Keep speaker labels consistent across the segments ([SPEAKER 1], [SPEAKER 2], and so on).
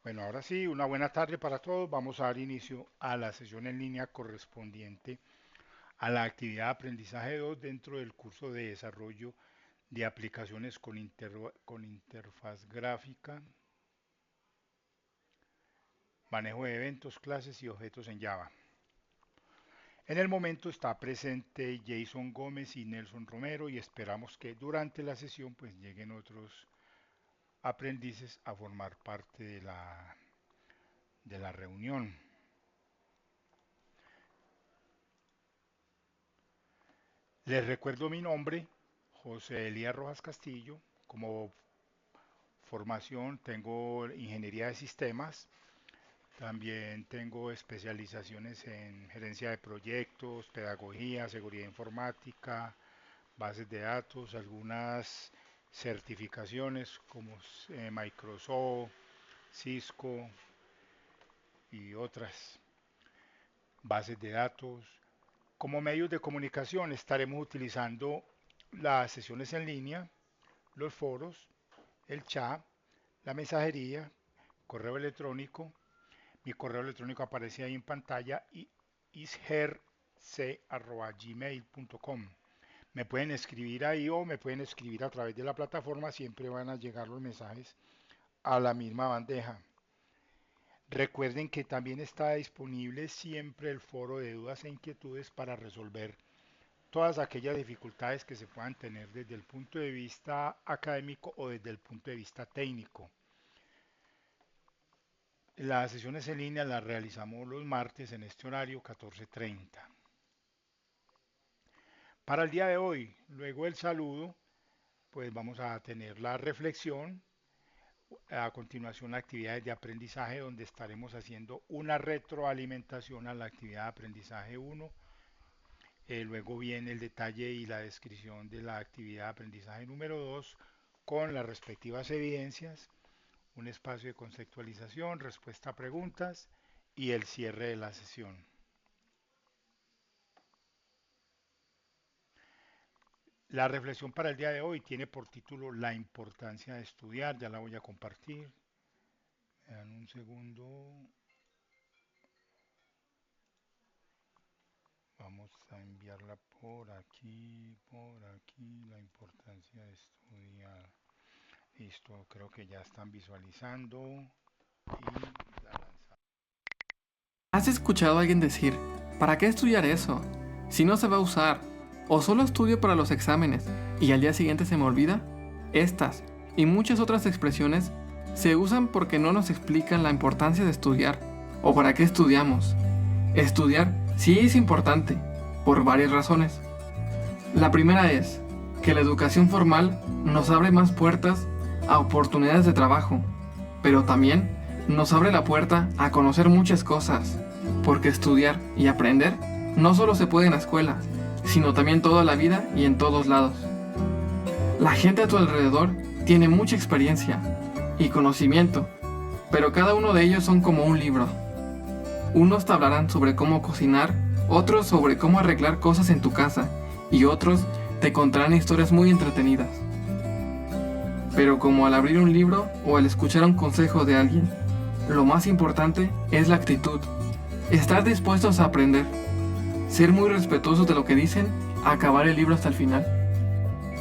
[SPEAKER 1] Bueno, ahora sí, una buena tarde para todos. Vamos a dar inicio a la sesión en línea correspondiente a la actividad de aprendizaje 2 dentro del curso de desarrollo de aplicaciones con interfaz gráfica, manejo de eventos, clases y objetos en Java. En el momento está presente Jason Gómez y Nelson Romero y esperamos que durante la sesión pues lleguen otros aprendices a formar parte de la reunión. Les recuerdo mi nombre, José Elías Rojas Castillo. Como formación tengo ingeniería de sistemas, también tengo especializaciones en gerencia de proyectos, pedagogía, seguridad informática, bases de datos, algunas certificaciones como Microsoft, Cisco y otras bases de datos. Como medios de comunicación estaremos utilizando las sesiones en línea, los foros, el chat, la mensajería, correo electrónico. Mi correo electrónico aparece ahí en pantalla y isherc@gmail.com. Me pueden escribir ahí o me pueden escribir a través de la plataforma, siempre van a llegar los mensajes a la misma bandeja. Recuerden que también está disponible siempre el foro de dudas e inquietudes para resolver todas aquellas dificultades que se puedan tener desde el punto de vista académico o desde el punto de vista técnico. Las sesiones en línea las realizamos los martes en este horario 14:30. Para el día de hoy, luego del saludo, pues vamos a tener la reflexión, a continuación actividades de aprendizaje donde estaremos haciendo una retroalimentación a la actividad de aprendizaje 1. Luego viene el detalle y la descripción de la actividad de aprendizaje número 2 con las respectivas evidencias, un espacio de conceptualización, respuesta a preguntas y el cierre de la sesión. La reflexión para el día de hoy tiene por título La importancia de estudiar. Ya la voy a compartir. Me dan un segundo. Vamos a enviarla por aquí, por aquí. La importancia de estudiar. Listo, creo que ya están visualizando. Y la lanzamos.
[SPEAKER 2] ¿Has escuchado a alguien decir, ¿para qué estudiar eso? Si no se va a usar. ¿O solo estudio para los exámenes y al día siguiente se me olvida? Estas y muchas otras expresiones se usan porque no nos explican la importancia de estudiar o para qué estudiamos. Estudiar sí es importante, por varias razones. La primera es que la educación formal nos abre más puertas a oportunidades de trabajo, pero también nos abre la puerta a conocer muchas cosas, porque estudiar y aprender no solo se puede en la escuela, sino también toda la vida y en todos lados. La gente a tu alrededor tiene mucha experiencia y conocimiento, pero cada uno de ellos son como un libro. Unos te hablarán sobre cómo cocinar, otros sobre cómo arreglar cosas en tu casa y otros te contarán historias muy entretenidas. Pero como al abrir un libro o al escuchar un consejo de alguien, lo más importante es la actitud. Estar dispuestos a aprender, ser muy respetuosos de lo que dicen, acabar el libro hasta el final.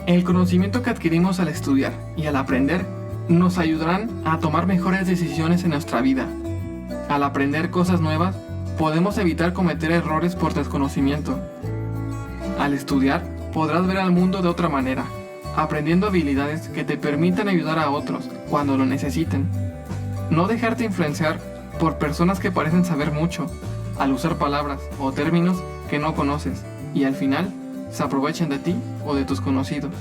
[SPEAKER 2] El conocimiento que adquirimos al estudiar y al aprender nos ayudarán a tomar mejores decisiones en nuestra vida. Al aprender cosas nuevas, podemos evitar cometer errores por desconocimiento. Al estudiar, podrás ver al mundo de otra manera, aprendiendo habilidades que te permitan ayudar a otros cuando lo necesiten. No dejarte influenciar por personas que parecen saber mucho, al usar palabras o términos que no conoces y al final se aprovechen de ti o de tus conocidos.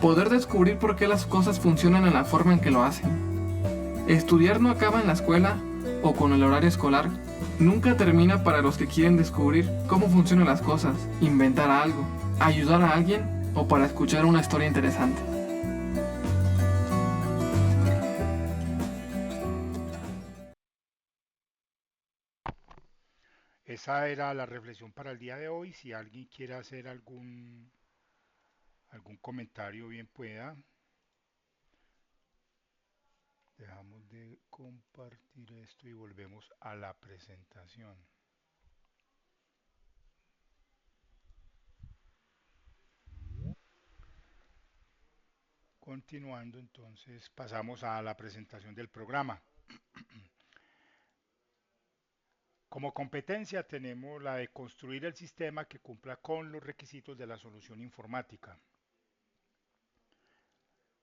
[SPEAKER 2] Poder descubrir por qué las cosas funcionan en la forma en que lo hacen. Estudiar no acaba en la escuela o con el horario escolar. Nunca termina para los que quieren descubrir cómo funcionan las cosas, inventar algo, ayudar a alguien o para escuchar una historia interesante.
[SPEAKER 1] Esa era la reflexión para el día de hoy. Si alguien quiere hacer algún comentario, bien pueda. Dejamos de compartir esto y volvemos a la presentación. Continuando, entonces pasamos a la presentación del programa. Como competencia tenemos la de construir el sistema que cumpla con los requisitos de la solución informática.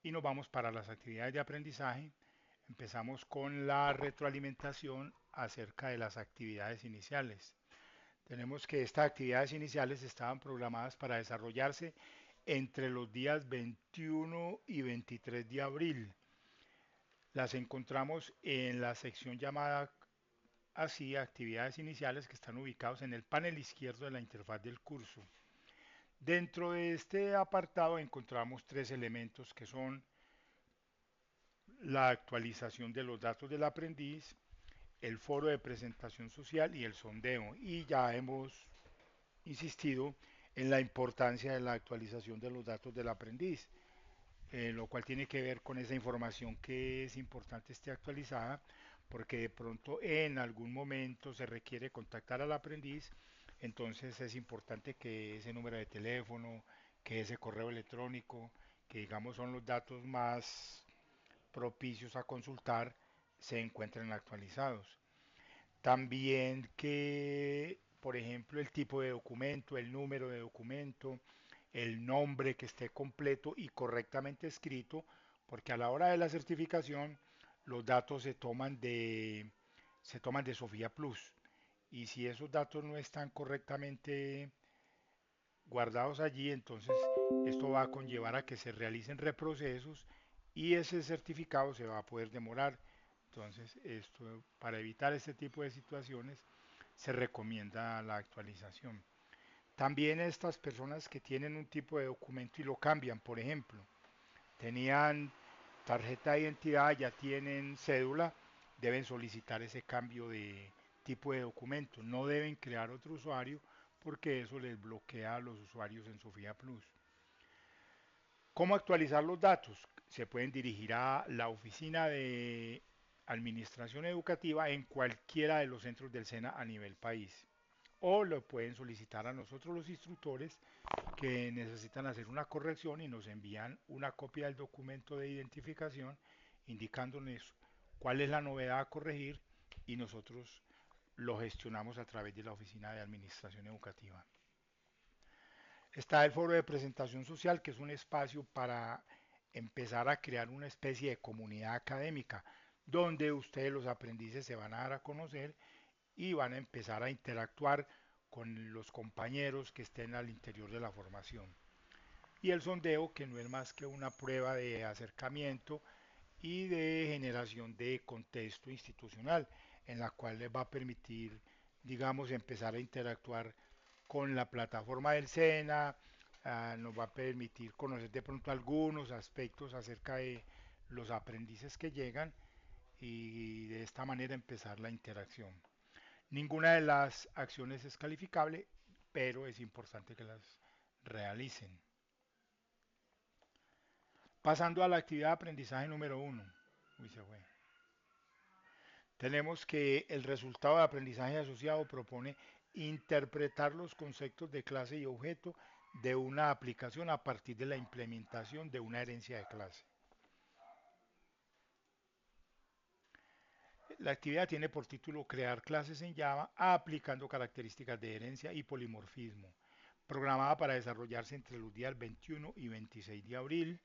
[SPEAKER 1] Y nos vamos para las actividades de aprendizaje. Empezamos con la retroalimentación acerca de las actividades iniciales. Tenemos que estas actividades iniciales estaban programadas para desarrollarse entre los días 21 y 23 de abril. Las encontramos en la sección llamada así actividades iniciales que están ubicados en el panel izquierdo de la interfaz del curso. Dentro de este apartado encontramos tres elementos que son la actualización de los datos del aprendiz, el foro de presentación social y el sondeo. Y ya hemos insistido en la importancia de la actualización de los datos del aprendiz, lo cual tiene que ver con esa información que es importante esté actualizada, porque de pronto en algún momento se requiere contactar al aprendiz, entonces es importante que ese número de teléfono, que ese correo electrónico, que digamos son los datos más propicios a consultar, se encuentren actualizados. También que, por ejemplo, el tipo de documento, el número de documento, el nombre que esté completo y correctamente escrito, porque a la hora de la certificación los datos se toman de Sofía Plus. Y si esos datos no están correctamente guardados allí, entonces esto va a conllevar a que se realicen reprocesos y ese certificado se va a poder demorar. Entonces, esto, para evitar este tipo de situaciones, se recomienda la actualización. También estas personas que tienen un tipo de documento y lo cambian, por ejemplo, tenían tarjeta de identidad, ya tienen cédula, deben solicitar ese cambio de tipo de documento. No deben crear otro usuario porque eso les bloquea a los usuarios en Sofía Plus. ¿Cómo actualizar los datos? Se pueden dirigir a la oficina de administración educativa en cualquiera de los centros del SENA a nivel país. O lo pueden solicitar a nosotros los instructores que necesitan hacer una corrección y nos envían una copia del documento de identificación indicándonos cuál es la novedad a corregir y nosotros lo gestionamos a través de la oficina de administración educativa. Está el foro de presentación social, que es un espacio para empezar a crear una especie de comunidad académica, donde ustedes los aprendices se van a dar a conocer y van a empezar a interactuar con los compañeros que estén al interior de la formación. Y el sondeo, que no es más que una prueba de acercamiento y de generación de contexto institucional, en la cual les va a permitir, digamos, empezar a interactuar con la plataforma del SENA, nos va a permitir conocer de pronto algunos aspectos acerca de los aprendices que llegan y de esta manera empezar la interacción. Ninguna de las acciones es calificable, pero es importante que las realicen. Pasando a la actividad de aprendizaje número uno. Uy, se fue. Tenemos que el resultado de aprendizaje asociado propone interpretar los conceptos de clase y objeto de una aplicación a partir de la implementación de una herencia de clase. La actividad tiene por título Crear clases en Java aplicando características de herencia y polimorfismo, programada para desarrollarse entre los días 21 y 26 de abril,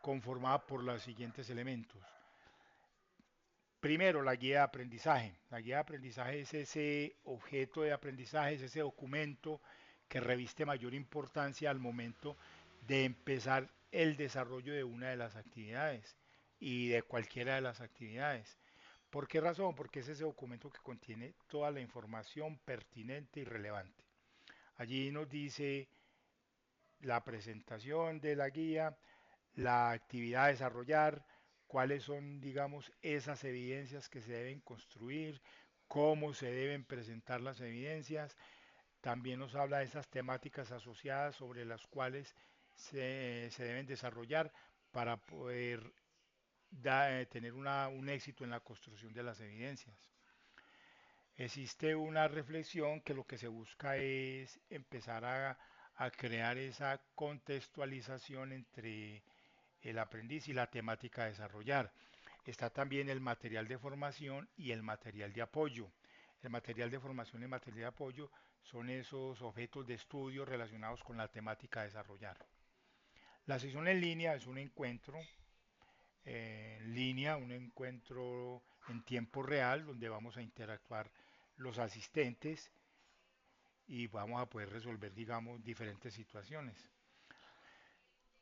[SPEAKER 1] conformada por los siguientes elementos. Primero, la guía de aprendizaje. La guía de aprendizaje es ese objeto de aprendizaje, es ese documento que reviste mayor importancia al momento de empezar el desarrollo de una de las actividades y de cualquiera de las actividades. ¿Por qué razón? Porque es ese documento que contiene toda la información pertinente y relevante. Allí nos dice la presentación de la guía, la actividad a desarrollar, cuáles son, digamos, esas evidencias que se deben construir, cómo se deben presentar las evidencias. También nos habla de esas temáticas asociadas sobre las cuales se deben desarrollar para poder tener un éxito en la construcción de las evidencias. Existe una reflexión que lo que se busca es empezar a crear esa contextualización entre el aprendiz y la temática a desarrollar. Está también el material de formación y el material de apoyo. El material de formación y el material de apoyo son esos objetos de estudio relacionados con la temática a desarrollar. La sesión en línea es un encuentro en línea, un encuentro en tiempo real donde vamos a interactuar los asistentes y vamos a poder resolver, digamos, diferentes situaciones.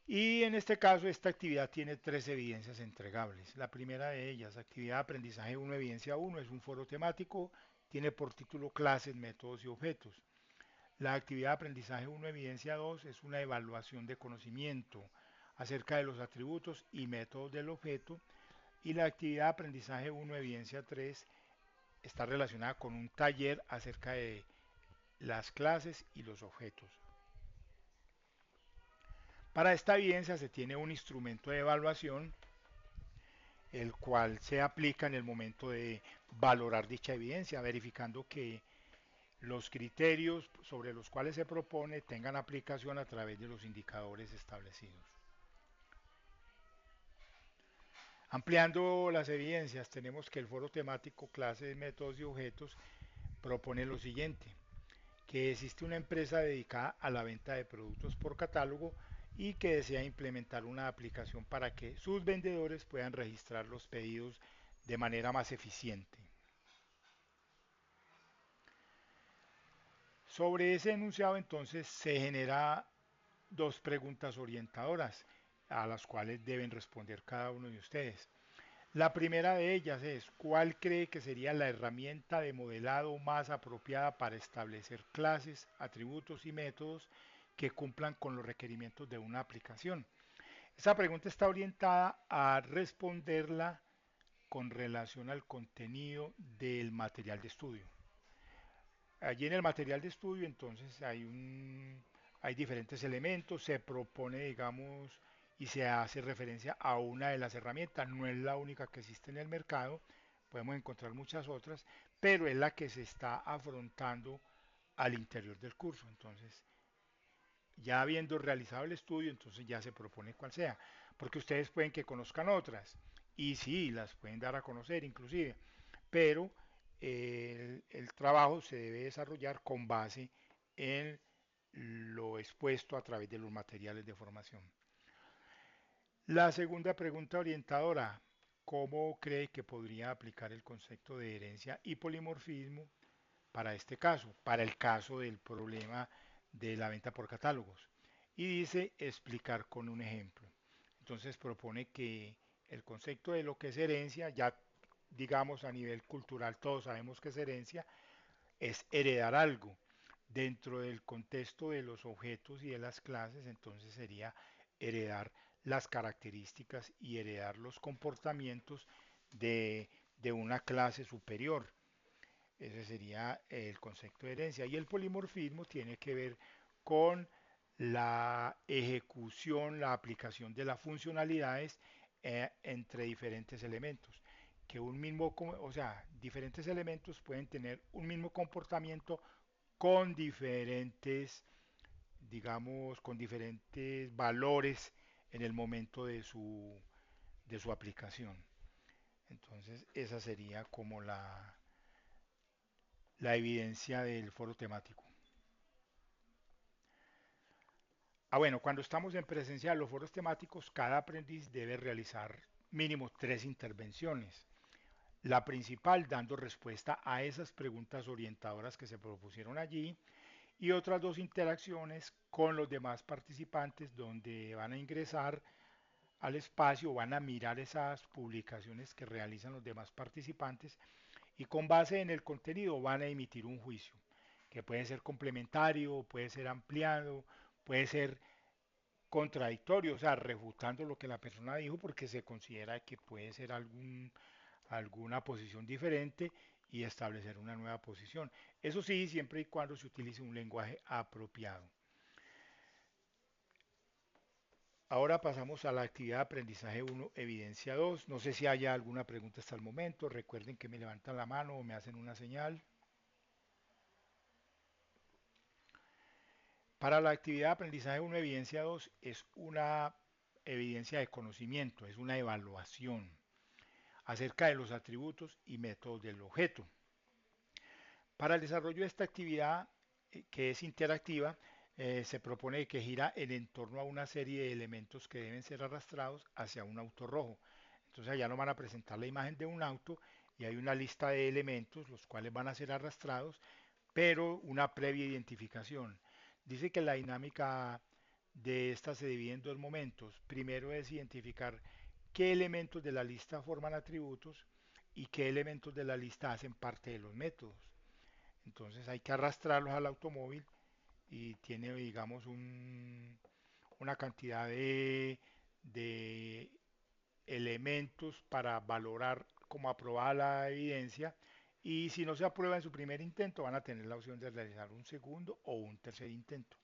[SPEAKER 1] Y en este caso, esta actividad tiene tres evidencias entregables. La primera de ellas, actividad de aprendizaje 1, evidencia 1, es un foro temático, tiene por título clases, métodos y objetos. La actividad de aprendizaje 1, evidencia 2, es una evaluación de conocimiento acerca de los atributos y métodos del objeto. Y la actividad de aprendizaje 1, evidencia 3, está relacionada con un taller acerca de las clases y los objetos. Para esta evidencia se tiene un instrumento de evaluación, el cual se aplica en el momento de valorar dicha evidencia, verificando que los criterios sobre los cuales se propone tengan aplicación a través de los indicadores establecidos. Ampliando las evidencias, tenemos que el foro temático clases, métodos y objetos propone lo siguiente: que existe una empresa dedicada a la venta de productos por catálogo y que desea implementar una aplicación para que sus vendedores puedan registrar los pedidos de manera más eficiente. Sobre ese enunciado entonces se genera dos preguntas orientadoras a las cuales deben responder cada uno de ustedes. La primera de ellas es: ¿cuál cree que sería la herramienta de modelado más apropiada para establecer clases, atributos y métodos que cumplan con los requerimientos de una aplicación? Esa pregunta está orientada a responderla con relación al contenido del material de estudio. Allí en el material de estudio entonces hay diferentes elementos, se propone, digamos, y se hace referencia a una de las herramientas, no es la única que existe en el mercado, podemos encontrar muchas otras, pero es la que se está afrontando al interior del curso. Entonces, ya habiendo realizado el estudio, entonces ya se propone cuál sea, porque ustedes pueden que conozcan otras, y sí, las pueden dar a conocer inclusive, pero el trabajo se debe desarrollar con base en lo expuesto a través de los materiales de formación. La segunda pregunta orientadora: ¿cómo cree que podría aplicar el concepto de herencia y polimorfismo para este caso, para el caso del problema de la venta por catálogos? Y dice explicar con un ejemplo. Entonces propone que el concepto de lo que es herencia, ya digamos a nivel cultural todos sabemos que es herencia, es heredar algo. Dentro del contexto de los objetos y de las clases, entonces sería heredar las características y heredar los comportamientos de una clase superior. Ese sería el concepto de herencia. Y el polimorfismo tiene que ver con la ejecución, la aplicación de las funcionalidades entre diferentes elementos. Que un mismo, o sea, diferentes elementos pueden tener un mismo comportamiento con diferentes, digamos, con diferentes valores en el momento de su aplicación. Entonces, esa sería como la evidencia del foro temático. Bueno, cuando estamos en presencia de los foros temáticos, cada aprendiz debe realizar mínimo 3 intervenciones. La principal dando respuesta a esas preguntas orientadoras que se propusieron allí, y otras 2 interacciones con los demás participantes donde van a ingresar al espacio, van a mirar esas publicaciones que realizan los demás participantes y con base en el contenido van a emitir un juicio, que puede ser complementario, puede ser ampliado, puede ser contradictorio, o sea, refutando lo que la persona dijo porque se considera que puede ser alguna posición diferente y establecer una nueva posición. Eso sí, siempre y cuando se utilice un lenguaje apropiado. Ahora pasamos a la actividad de aprendizaje 1, evidencia 2. No sé si haya alguna pregunta hasta el momento. Recuerden que me levantan la mano o me hacen una señal. Para la actividad de aprendizaje 1, evidencia 2 es una evidencia de conocimiento, es una evaluación acerca de los atributos y métodos del objeto. Para el desarrollo de esta actividad, que es interactiva, se propone que gira en torno a una serie de elementos que deben ser arrastrados hacia un auto rojo. Entonces allá nos van a presentar la imagen de un auto y hay una lista de elementos los cuales van a ser arrastrados, pero una previa identificación. Dice que la dinámica de esta se divide en dos momentos. Primero es identificar qué elementos de la lista forman atributos y qué elementos de la lista hacen parte de los métodos. Entonces hay que arrastrarlos al automóvil y tiene, digamos, una cantidad de elementos para valorar como aprobada la evidencia, y si no se aprueba en su primer intento van a tener la opción de realizar un segundo o un tercer intento.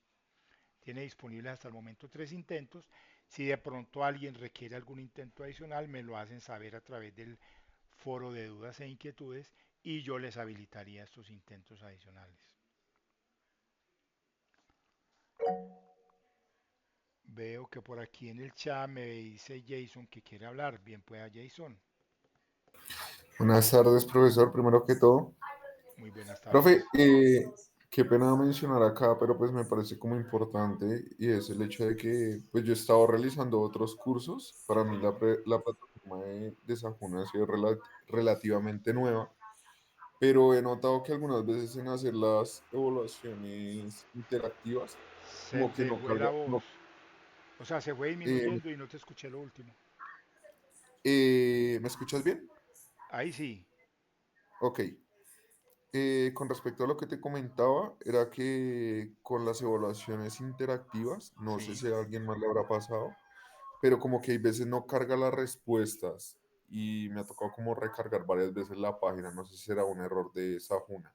[SPEAKER 1] Tiene disponibles hasta el momento 3 intentos. Si de pronto alguien requiere algún intento adicional, me lo hacen saber a través del foro de dudas e inquietudes y yo les habilitaría estos intentos adicionales. Veo que por aquí en el chat me dice Jason que quiere hablar. Bien, pueda Jason.
[SPEAKER 3] Buenas tardes, profesor. Primero que todo,
[SPEAKER 1] Muy buenas
[SPEAKER 3] profe,
[SPEAKER 1] tardes.
[SPEAKER 3] qué pena mencionar acá, pero pues me parece como importante y es el hecho de que pues yo he estado realizando otros cursos. Para mí
[SPEAKER 1] Sí.
[SPEAKER 3] la plataforma de Sajuna ha sido relativamente nueva, pero he notado que algunas veces en hacer las evaluaciones interactivas,
[SPEAKER 1] Se
[SPEAKER 3] como que
[SPEAKER 1] te
[SPEAKER 3] no
[SPEAKER 1] fue
[SPEAKER 3] carga,
[SPEAKER 1] la voz.
[SPEAKER 3] no,
[SPEAKER 1] O sea, se fue
[SPEAKER 3] eh,
[SPEAKER 1] disminuyendo y no te escuché lo último.
[SPEAKER 3] ¿me escuchas bien?
[SPEAKER 1] Ahí sí.
[SPEAKER 3] Ok. Con respecto a lo que te comentaba, era que con las evaluaciones interactivas, no sé
[SPEAKER 1] Sí.
[SPEAKER 3] si a alguien más le habrá pasado, pero como que hay veces no carga las respuestas y me ha tocado como recargar varias veces la página, no sé si será un error de Sajuna.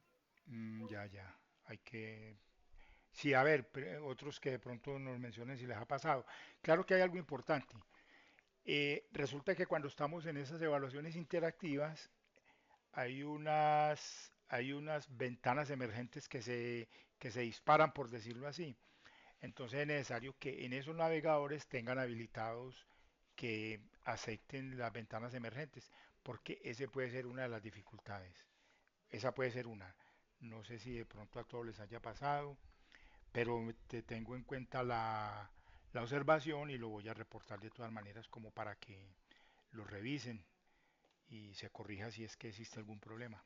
[SPEAKER 1] Ya, ya. Hay que... Sí, a ver, otros que de pronto nos mencionen si les ha pasado. Claro que hay algo importante. Resulta que cuando estamos en esas evaluaciones interactivas, hay unas ventanas emergentes que se disparan, por decirlo así. Entonces es necesario que en esos navegadores tengan habilitados que acepten las ventanas emergentes, porque ese puede ser una de las dificultades. Esa puede ser una. No sé si de pronto a todos les haya pasado, pero te tengo en cuenta la observación y lo voy a reportar de todas maneras como para que lo revisen y se corrija si es que existe algún problema.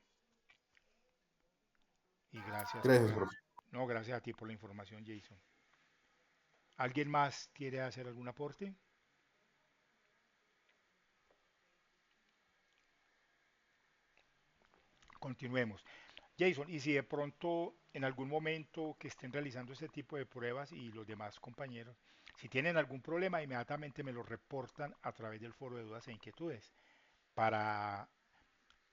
[SPEAKER 1] Y gracias
[SPEAKER 3] Gracias, profe.
[SPEAKER 1] no, gracias a ti por la información, Jason. ¿Alguien más quiere hacer algún aporte? Continuemos. Jason, y si de pronto en algún momento que estén realizando este tipo de pruebas y los demás compañeros, si tienen algún problema, inmediatamente me lo reportan a través del foro de dudas e inquietudes para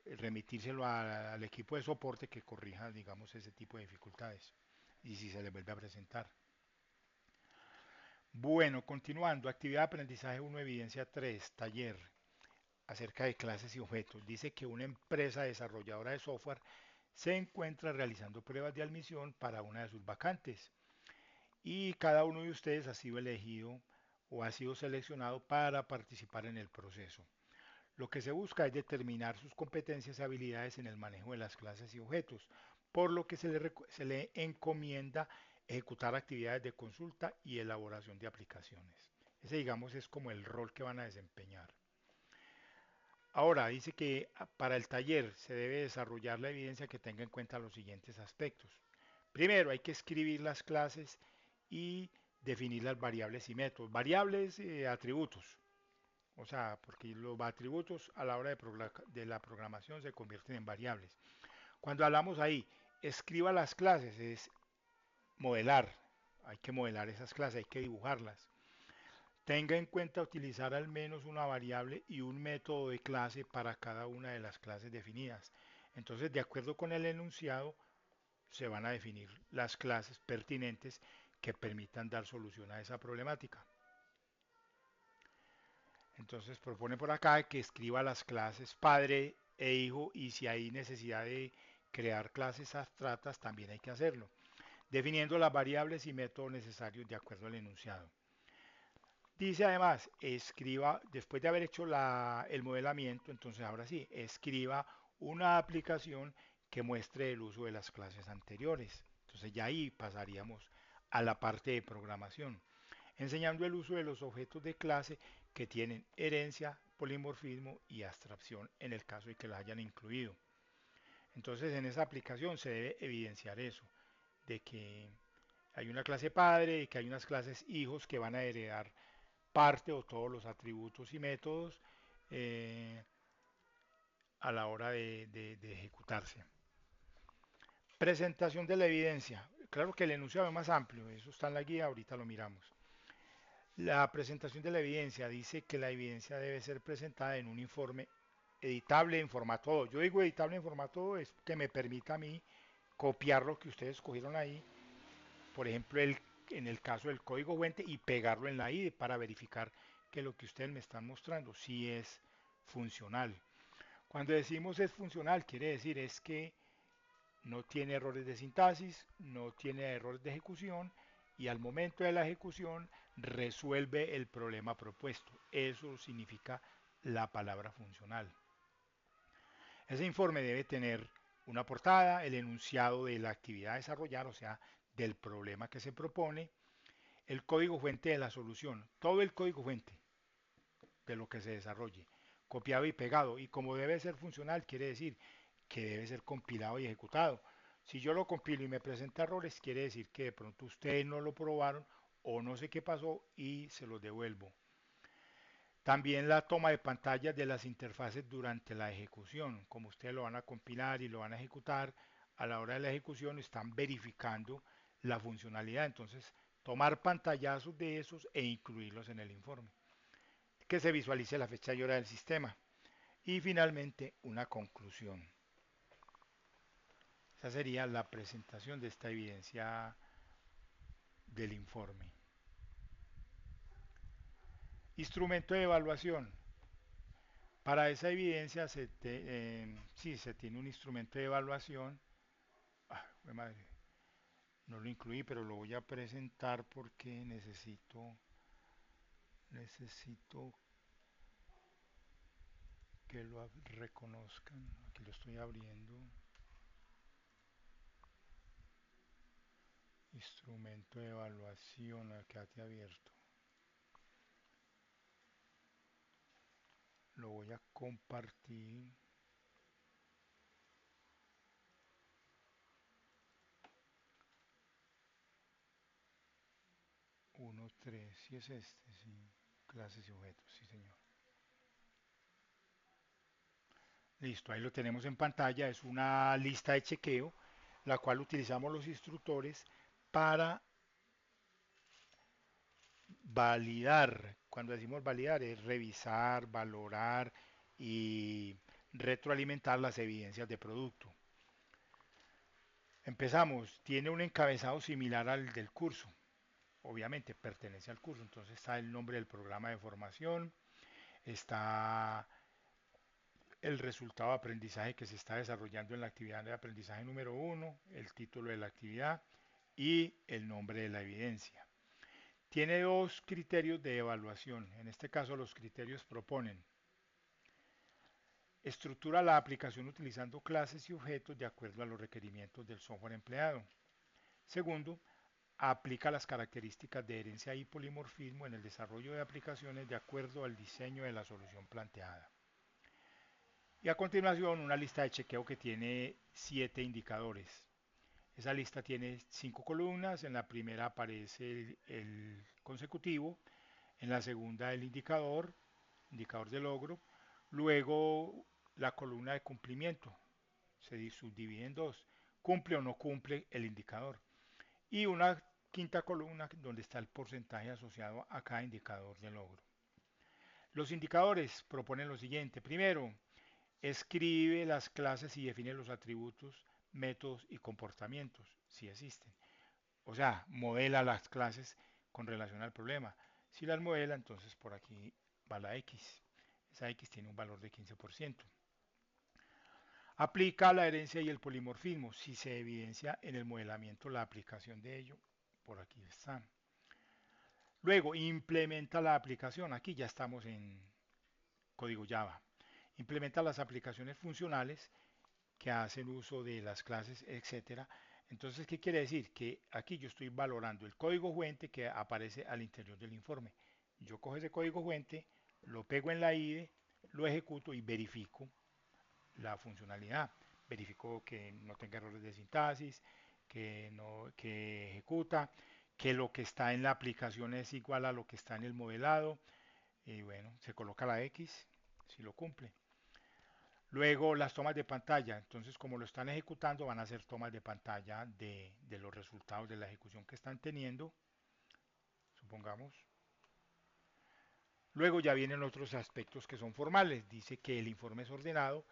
[SPEAKER 1] remitírselo al equipo de soporte que corrija, digamos, ese tipo de dificultades y si se les vuelve a presentar. Bueno, continuando, actividad de aprendizaje 1, evidencia 3, taller acerca de clases y objetos. Dice que una empresa desarrolladora de software se encuentra realizando pruebas de admisión para una de sus vacantes y cada uno de ustedes ha sido elegido o ha sido seleccionado para participar en el proceso. Lo que se busca es determinar sus competencias y habilidades en el manejo de las clases y objetos, por lo que se le encomienda ejecutar actividades de consulta y elaboración de aplicaciones. Ese, digamos, es como el rol que van a desempeñar. Ahora, dice que para el taller se debe desarrollar la evidencia que tenga en cuenta los siguientes aspectos. Primero, hay que escribir las clases y definir las variables y métodos. Variables, atributos. O sea, porque los atributos a la hora de la programación se convierten en variables. Cuando hablamos ahí, escriba las clases, es modelar. Hay que modelar esas clases, hay que dibujarlas. Tenga en cuenta utilizar al menos una variable y un método de clase para cada una de las clases definidas. Entonces, de acuerdo con el enunciado, se van a definir las clases pertinentes que permitan dar solución a esa problemática. Entonces propone por acá que escriba las clases padre e hijo y si hay necesidad de crear clases abstractas también hay que hacerlo, definiendo las variables y métodos necesarios de acuerdo al enunciado. Dice además, escriba, después de haber hecho el modelamiento, entonces ahora sí, escriba una aplicación que muestre el uso de las clases anteriores. Entonces ya ahí pasaríamos a la parte de programación, enseñando el uso de los objetos de clase que tienen herencia, polimorfismo y abstracción en el caso de que las hayan incluido. Entonces en esa aplicación se debe evidenciar eso, de que hay una clase padre y que hay unas clases hijos que van a heredar parte o todos los atributos y métodos eh, a la hora de ejecutarse. Presentación de la evidencia. Claro que el enunciado es más amplio, eso está en la guía, ahorita lo miramos. La presentación de la evidencia dice que la evidencia debe ser presentada en un informe editable en formato 2. Yo digo editable en formato 2 es que me permita a mí copiar lo que ustedes escogieron ahí, por ejemplo, en el caso del código fuente y pegarlo en la IDE para verificar que lo que ustedes me están mostrando sí es funcional. Cuando decimos es funcional, quiere decir es que no tiene errores de sintaxis, no tiene errores de ejecución y al momento de la ejecución resuelve el problema propuesto. Eso significa la palabra funcional. Ese informe debe tener una portada, el enunciado de la actividad a desarrollar, o sea, del problema que se propone, el código fuente de la solución, todo el código fuente de lo que se desarrolle, copiado y pegado. Y como debe ser funcional, quiere decir que debe ser compilado y ejecutado. Si yo lo compilo y me presenta errores, quiere decir que de pronto ustedes no lo probaron o no sé qué pasó y se los devuelvo. También la toma de pantallas de las interfaces durante la ejecución. Como ustedes lo van a compilar y lo van a ejecutar, a la hora de la ejecución están verificando la funcionalidad. Entonces, tomar pantallazos de esos e incluirlos en el informe. Que se visualice la fecha y hora del sistema. Y finalmente, una conclusión. Esa sería la presentación de esta evidencia del informe. Instrumento de evaluación. Para esa evidencia sí, se tiene un instrumento de evaluación. Madre, no lo incluí, pero lo voy a presentar porque necesito que lo reconozcan. Aquí lo estoy abriendo. Instrumento de evaluación, quédate abierto. Lo voy a compartir. 1.3, si es este, sí. Clases y objetos, sí señor. Listo, ahí lo tenemos en pantalla. Es una lista de chequeo, la cual utilizamos los instructores para validar. Cuando decimos validar es revisar, valorar y retroalimentar las evidencias de producto. Empezamos, tiene un encabezado similar al del curso. Obviamente pertenece al curso, entonces está el nombre del programa de formación, está el resultado de aprendizaje que se está desarrollando en la actividad de aprendizaje número 1, el título de la actividad y el nombre de la evidencia. Tiene dos criterios de evaluación. En este caso los criterios proponen: estructura la aplicación utilizando clases y objetos de acuerdo a los requerimientos del software empleado. Segundo, aplica las características de herencia y polimorfismo en el desarrollo de aplicaciones de acuerdo al diseño de la solución planteada. Y a continuación una lista de chequeo que tiene 7 indicadores. Esa lista tiene 5 columnas, en la primera aparece el consecutivo, en la segunda el indicador de logro, luego la columna de cumplimiento, se subdivide en dos, cumple o no cumple el indicador, y una quinta columna donde está el porcentaje asociado a cada indicador de logro. Los indicadores proponen lo siguiente: primero, escribe las clases y define los atributos, métodos y comportamientos, si existen. O sea, modela las clases con relación al problema. Si las modela, entonces por aquí va la X. Esa X tiene un valor de 15%. Aplica la herencia y el polimorfismo si se evidencia en el modelamiento la aplicación de ello. Por aquí está. Luego, implementa la aplicación. Aquí ya estamos en código Java. Implementa las aplicaciones funcionales que hacen uso de las clases, etcétera. Entonces, ¿qué quiere decir? Que aquí yo estoy valorando el código fuente que aparece al interior del informe. Yo cojo ese código fuente, lo pego en la IDE, lo ejecuto y verifico la funcionalidad. Verifico que no tenga errores de sintaxis, que ejecuta, que lo que está en la aplicación es igual a lo que está en el modelado. Y bueno, se coloca la X si lo cumple. Luego las tomas de pantalla, entonces como lo están ejecutando van a ser tomas de pantalla de los resultados de la ejecución que están teniendo, supongamos. Luego ya vienen otros aspectos que son formales. Dice que el informe es ordenado,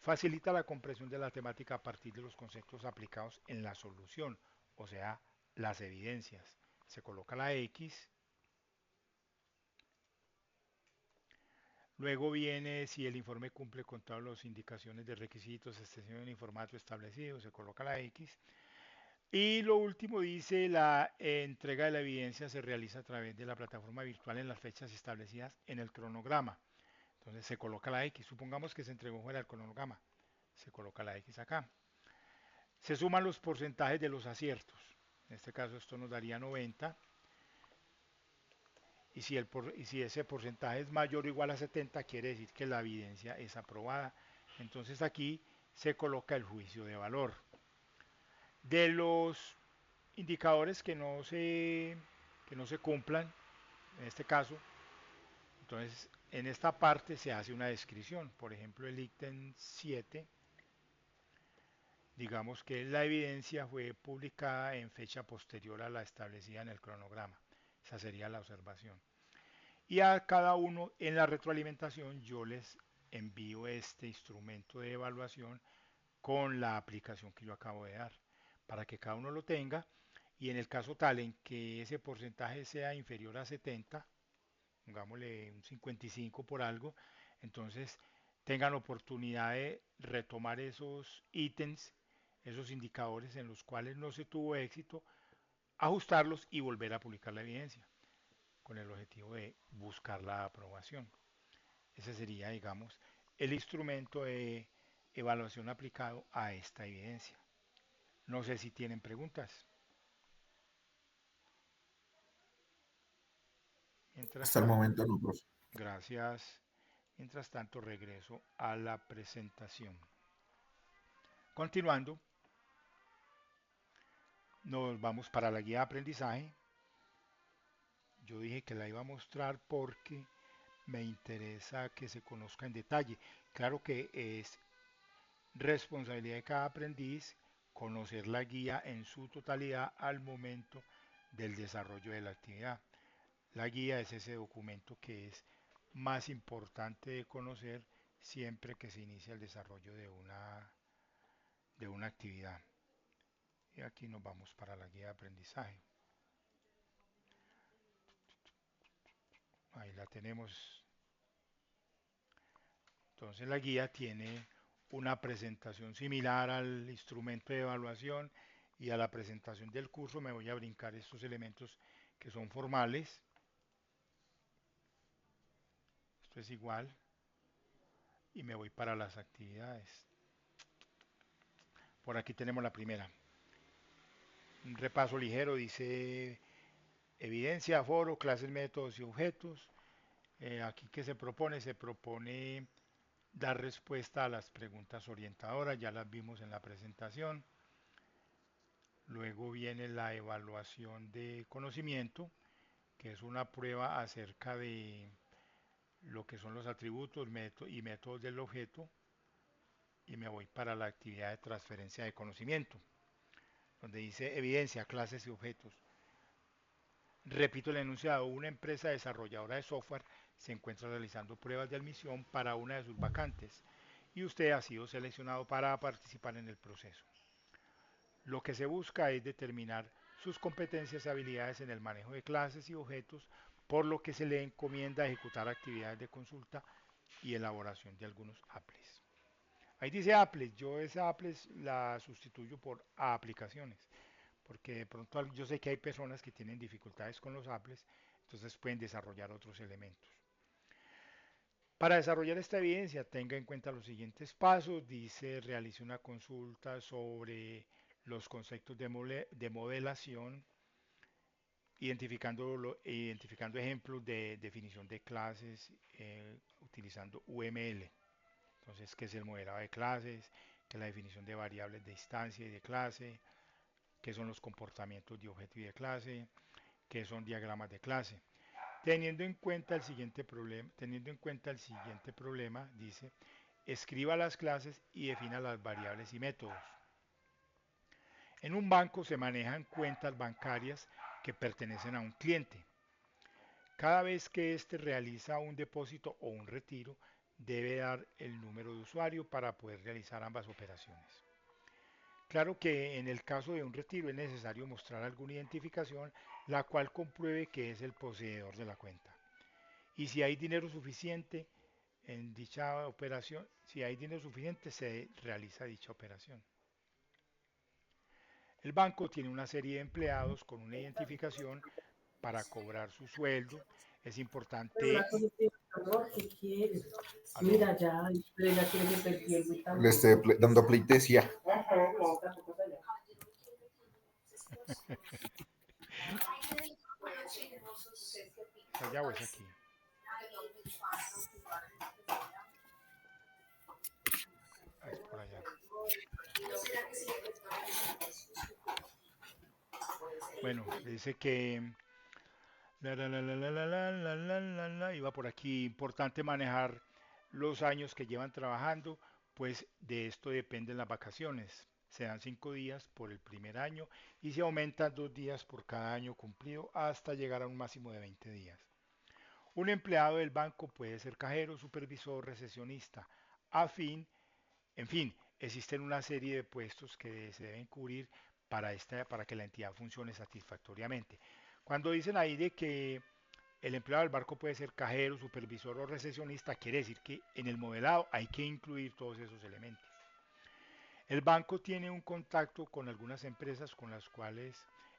[SPEAKER 1] facilita la comprensión de la temática a partir de los conceptos aplicados en la solución, o sea, las evidencias. Se coloca la X. Luego viene si el informe cumple con todas las indicaciones de requisitos, extensión y formato establecido, se coloca la X. Y lo último dice, la entrega de la evidencia se realiza a través de la plataforma virtual en las fechas establecidas en el cronograma. Entonces se coloca la X, supongamos que se entregó fuera del cronograma, se coloca la X acá. Se suman los porcentajes de los aciertos, en este caso esto nos daría 90, y si ese porcentaje es mayor o igual a 70, quiere decir que la evidencia es aprobada. Entonces aquí se coloca el juicio de valor. De los indicadores que no se cumplan, en este caso, entonces en esta parte se hace una descripción. Por ejemplo, el ítem 7, digamos que la evidencia fue publicada en fecha posterior a la establecida en el cronograma. Esa sería la observación. Y a cada uno en la retroalimentación yo les envío este instrumento de evaluación con la aplicación que yo acabo de dar, para que cada uno lo tenga. Y en el caso tal en que ese porcentaje sea inferior a 70, pongámosle un 55 por algo, entonces tengan oportunidad de retomar esos ítems, esos indicadores en los cuales no se tuvo éxito, ajustarlos y volver a publicar la evidencia, con el objetivo de buscar la aprobación. Ese sería, digamos, el instrumento de evaluación aplicado a esta evidencia. No sé si tienen preguntas. Mientras
[SPEAKER 3] Hasta el
[SPEAKER 1] tanto,
[SPEAKER 3] momento no, profe.
[SPEAKER 1] gracias. Mientras tanto, regreso a la presentación. Continuando, nos vamos para la guía de aprendizaje. Yo dije que la iba a mostrar porque me interesa que se conozca en detalle. Claro que es responsabilidad de cada aprendiz conocer la guía en su totalidad al momento del desarrollo de la actividad. La guía es ese documento que es más importante de conocer siempre que se inicia el desarrollo de una actividad. Y aquí nos vamos para la guía de aprendizaje. Ahí la tenemos. Entonces la guía tiene una presentación similar al instrumento de evaluación y a la presentación del curso. Me voy a brincar estos elementos que son formales. Esto es igual. Y me voy para las actividades. Por aquí tenemos la primera. Un repaso ligero, dice evidencia, foro, clases, métodos y objetos. Aquí que se propone dar respuesta a las preguntas orientadoras, ya las vimos en la presentación. Luego viene la evaluación de conocimiento, que es una prueba acerca de lo que son los atributos y métodos del objeto. Y me voy para la actividad de transferencia de conocimiento, donde dice evidencia, clases y objetos. Repito el enunciado, una empresa desarrolladora de software se encuentra realizando pruebas de admisión para una de sus vacantes y usted ha sido seleccionado para participar en el proceso. Lo que se busca es determinar sus competencias y habilidades en el manejo de clases y objetos por lo que se le encomienda ejecutar actividades de consulta y elaboración de algunos apples. Ahí dice apples, yo esa apples la sustituyo por aplicaciones, porque de pronto yo sé que hay personas que tienen dificultades con los apples, entonces pueden desarrollar otros elementos. Para desarrollar esta evidencia, tenga en cuenta los siguientes pasos. Dice, realice una consulta sobre los conceptos de modelación, identificando ejemplos de definición de clases utilizando UML. Entonces, ¿qué es el modelado de clases? ¿Qué es la definición de variables de instancia y de clase? ¿Qué son los comportamientos de objeto y de clase? ¿Qué son diagramas de clase? Teniendo en cuenta el siguiente problema, dice, escriba las clases y defina las variables y métodos. En un banco se manejan cuentas bancarias que pertenecen a un cliente. Cada vez que éste realiza un depósito o un retiro, debe dar el número de usuario para poder realizar ambas operaciones. Claro que en el caso de un retiro es necesario mostrar alguna identificación, la cual compruebe que es el poseedor de la cuenta. Y si hay dinero suficiente en dicha operación, si hay dinero suficiente, se realiza dicha operación. El banco tiene una serie de empleados con una identificación para cobrar su sueldo. Es
[SPEAKER 4] Pero una
[SPEAKER 1] importante,
[SPEAKER 4] cosa es amor, ¿qué quieres?
[SPEAKER 1] aló,
[SPEAKER 4] Mira, ya, pero ella quiere que te tiempo y
[SPEAKER 3] Le
[SPEAKER 4] tampoco.
[SPEAKER 3] estoy dando pleitesía.
[SPEAKER 4] Ajá, no, tampoco es allá.
[SPEAKER 1] ¿es allá o es aquí? Ah, es por allá. Bueno, dice que iba por aquí. Importante manejar los años que llevan trabajando, pues de esto dependen las vacaciones. Se dan 5 días por el primer año y se aumentan 2 días por cada año cumplido hasta llegar a un máximo de 20 días. Un empleado del banco puede ser cajero, supervisor, recesionista, afín, en fin, existen una serie de puestos que se deben cubrir para que la entidad funcione satisfactoriamente. Cuando dicen ahí de que el empleado del barco puede ser cajero, supervisor o recesionista, quiere decir que en el modelado hay que incluir todos esos elementos. El banco tiene un contacto con algunas empresas